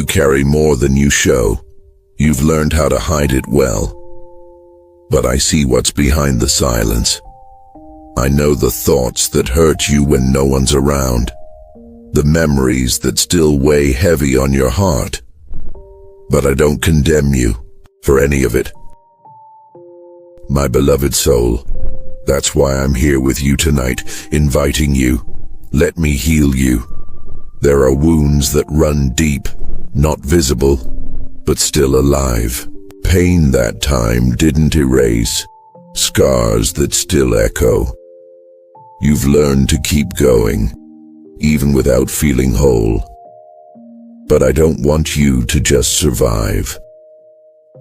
You carry more than you show. You've learned how to hide it well. But I see what's behind the silence. I know the thoughts that hurt you when no one's around. The memories that still weigh heavy on your heart. But I don't condemn you for any of it. My beloved soul, that's why I'm here with you tonight, inviting you. Let me heal you. There are wounds that run deep, not visible, but still alive. Pain that time didn't erase, scars that still echo. You've learned to keep going, even without feeling whole. But I don't want you to just survive.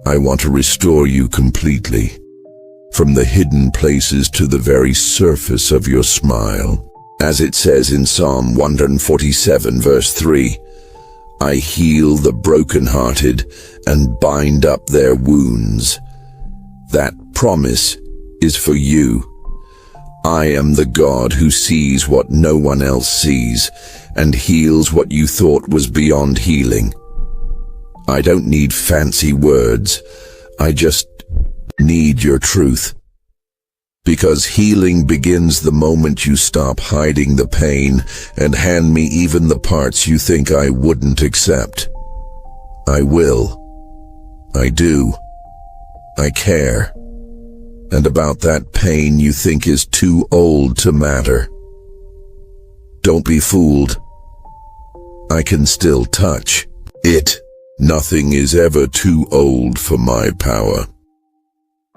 I want to restore you completely, from the hidden places to the very surface of your smile. As it says in Psalm 147 verse 3, I heal the brokenhearted and bind up their wounds. That promise is for you. I am the God who sees what no one else sees and heals what you thought was beyond healing. I don't need fancy words. I just need your truth. Because healing begins the moment you stop hiding the pain and hand me even the parts you think I wouldn't accept. I will. I do. I care. And about that pain you think is too old to matter. Don't be fooled. I can still touch it. Nothing is ever too old for my power.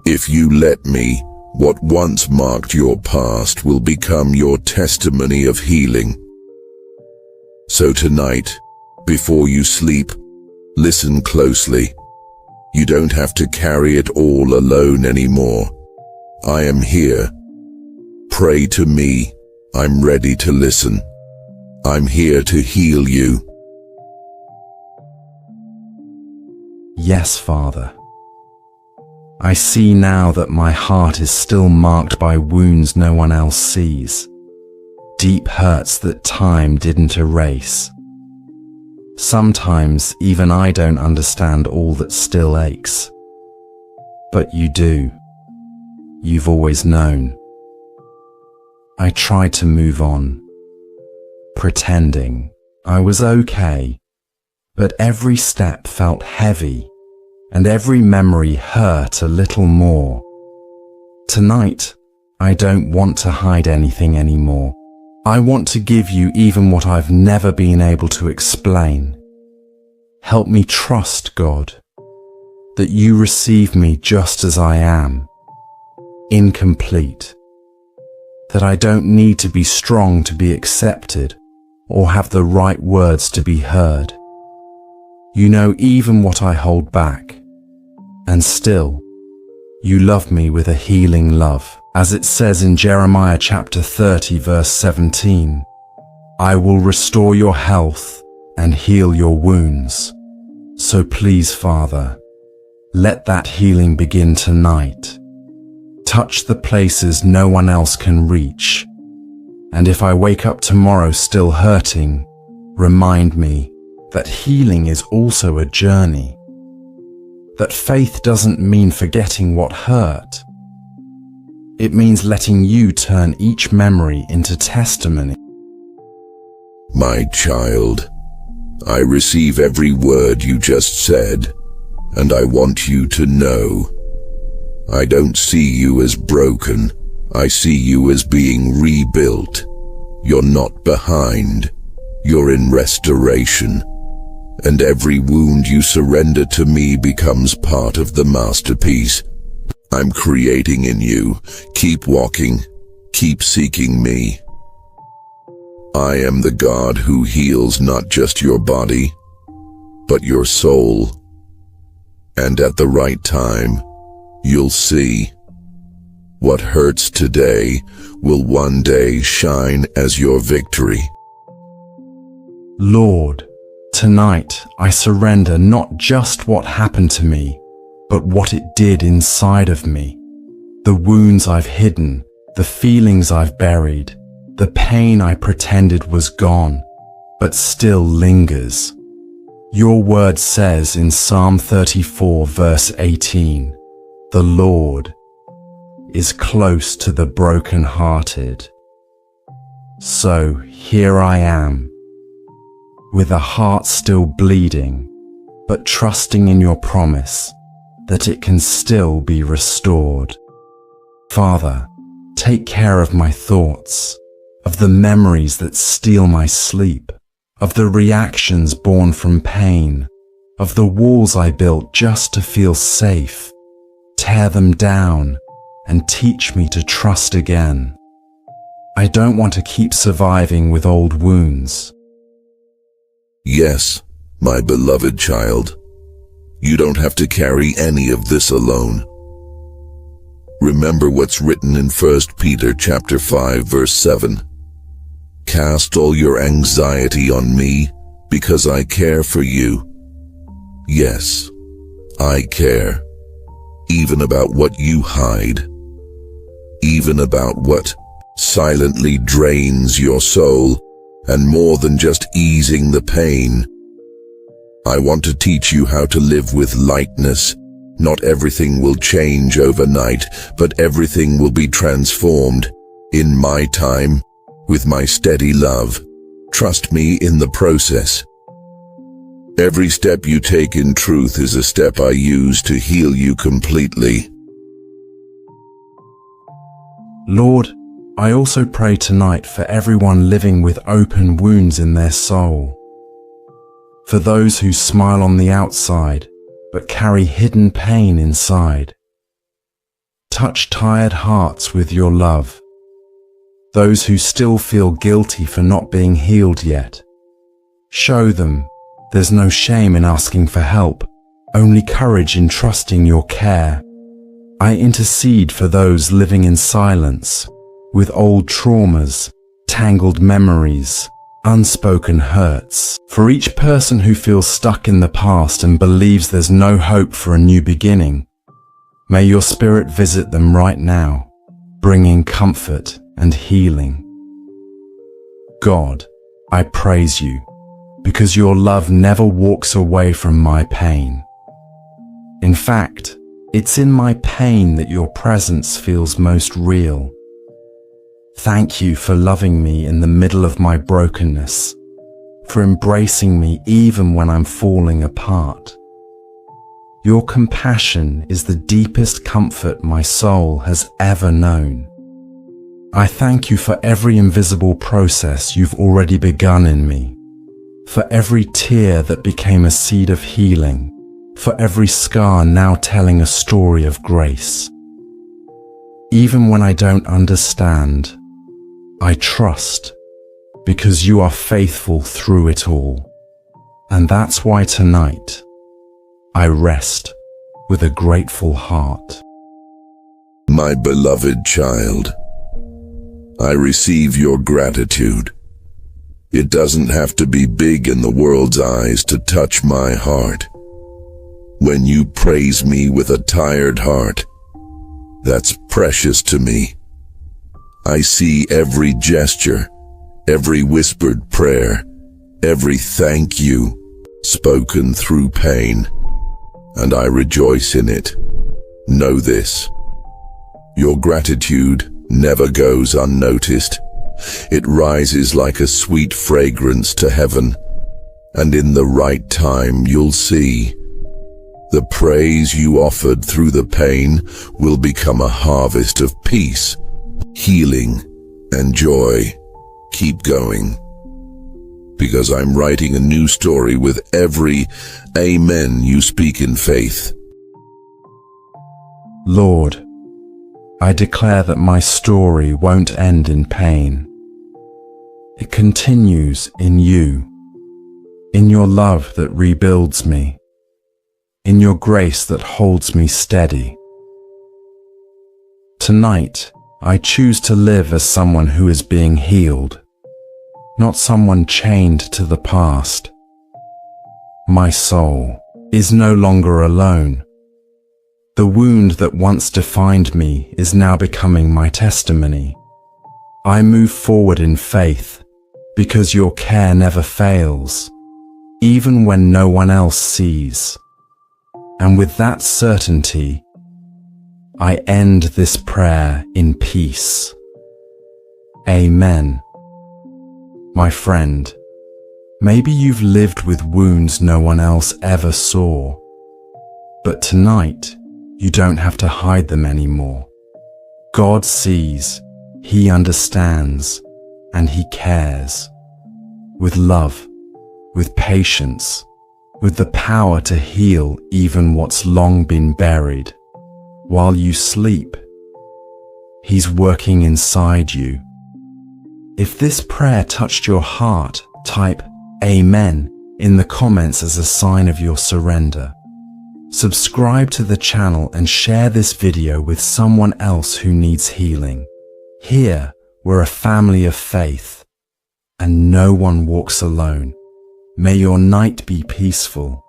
If you let me, what once marked your past will become your testimony of healing. So tonight, before you sleep, listen closely. You don't have to carry it all alone anymore. I am here. Pray to me. I'm ready to listen. I'm here to heal you. Yes, Father. I see now that my heart is still marked by wounds no one else sees, deep hurts that time didn't erase. Sometimes even I don't understand all that still aches. But you do. You've always known. I tried to move on, pretending I was okay, but every step felt heavy. And every memory hurt a little more. Tonight, I don't want to hide anything anymore. I want to give you even what I've never been able to explain. Help me trust, God, that you receive me just as I am, incomplete, that I don't need to be strong to be accepted or have the right words to be heard. You know even what I hold back. And still, you love me with a healing love. As it says in Jeremiah chapter 30 verse 17, I will restore your health and heal your wounds. So please, Father, let that healing begin tonight. Touch the places no one else can reach. And if I wake up tomorrow still hurting, remind me that healing is also a journey. That faith doesn't mean forgetting what hurt. It means letting you turn each memory into testimony. My child, I receive every word you just said, and I want you to know. I don't see you as broken. I see you as being rebuilt. You're not behind. You're in restoration. And every wound you surrender to me becomes part of the masterpiece I'm creating in you. Keep walking, keep seeking me. I am the God who heals not just your body, but your soul. And at the right time, you'll see. What hurts today will one day shine as your victory. Lord, tonight I surrender not just what happened to me, but what it did inside of me. The wounds I've hidden, the feelings I've buried, the pain I pretended was gone, but still lingers. Your word says in Psalm 34 verse 18, "The Lord is close to the brokenhearted." So here I am, with a heart still bleeding, but trusting in your promise that it can still be restored. Father, take care of my thoughts, of the memories that steal my sleep, of the reactions born from pain, of the walls I built just to feel safe. Tear them down and teach me to trust again. I don't want to keep surviving with old wounds. Yes, my beloved child, you don't have to carry any of this alone. Remember what's written in 1 Peter chapter 5 verse 7. Cast all your anxiety on me because I care for you. Yes, I care. Even about what you hide. Even about what silently drains your soul, and more than just easing the pain. I want to teach you how to live with lightness. Not everything will change overnight, but everything will be transformed in my time, with my steady love. Trust me in the process. Every step you take in truth is a step I use to heal you completely. Lord, I also pray tonight for everyone living with open wounds in their soul. For those who smile on the outside, but carry hidden pain inside. Touch tired hearts with your love. Those who still feel guilty for not being healed yet. Show them there's no shame in asking for help, only courage in trusting your care. I intercede for those living in silence, with old traumas, tangled memories, unspoken hurts. For each person who feels stuck in the past and believes there's no hope for a new beginning, may your Spirit visit them right now, bringing comfort and healing. God, I praise you, because your love never walks away from my pain. In fact, it's in my pain that your presence feels most real. Thank you for loving me in the middle of my brokenness, for embracing me even when I'm falling apart. Your compassion is the deepest comfort my soul has ever known. I thank you for every invisible process you've already begun in me, for every tear that became a seed of healing, for every scar now telling a story of grace. Even when I don't understand, I trust, because you are faithful through it all. And that's why tonight, I rest with a grateful heart. My beloved child, I receive your gratitude. It doesn't have to be big in the world's eyes to touch my heart. When you praise me with a tired heart, that's precious to me. I see every gesture, every whispered prayer, every thank you spoken through pain, and I rejoice in it. Know this, your gratitude never goes unnoticed. It rises like a sweet fragrance to heaven, and in the right time you'll see. The praise you offered through the pain will become a harvest of peace, healing, and joy. Keep going, because I'm writing a new story with every amen you speak in faith. Lord, I declare that my story won't end in pain. It continues in you, in your love that rebuilds me, in your grace that holds me steady. Tonight, I choose to live as someone who is being healed, not someone chained to the past. My soul is no longer alone. The wound that once defined me is now becoming my testimony. I move forward in faith because your care never fails. even when no one else sees. And with that certainty, I end this prayer in peace. Amen. My friend, maybe you've lived with wounds no one else ever saw, but tonight you don't have to hide them anymore. God sees, He understands, and He cares. With love, with patience, with the power to heal even what's long been buried. While you sleep, He's working inside you. If this prayer touched your heart, type Amen in the comments as a sign of your surrender. Subscribe to the channel and share this video with someone else who needs healing. Here, we're a family of faith, and no one walks alone. May your night be peaceful,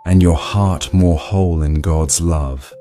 and your heart more whole in God's love.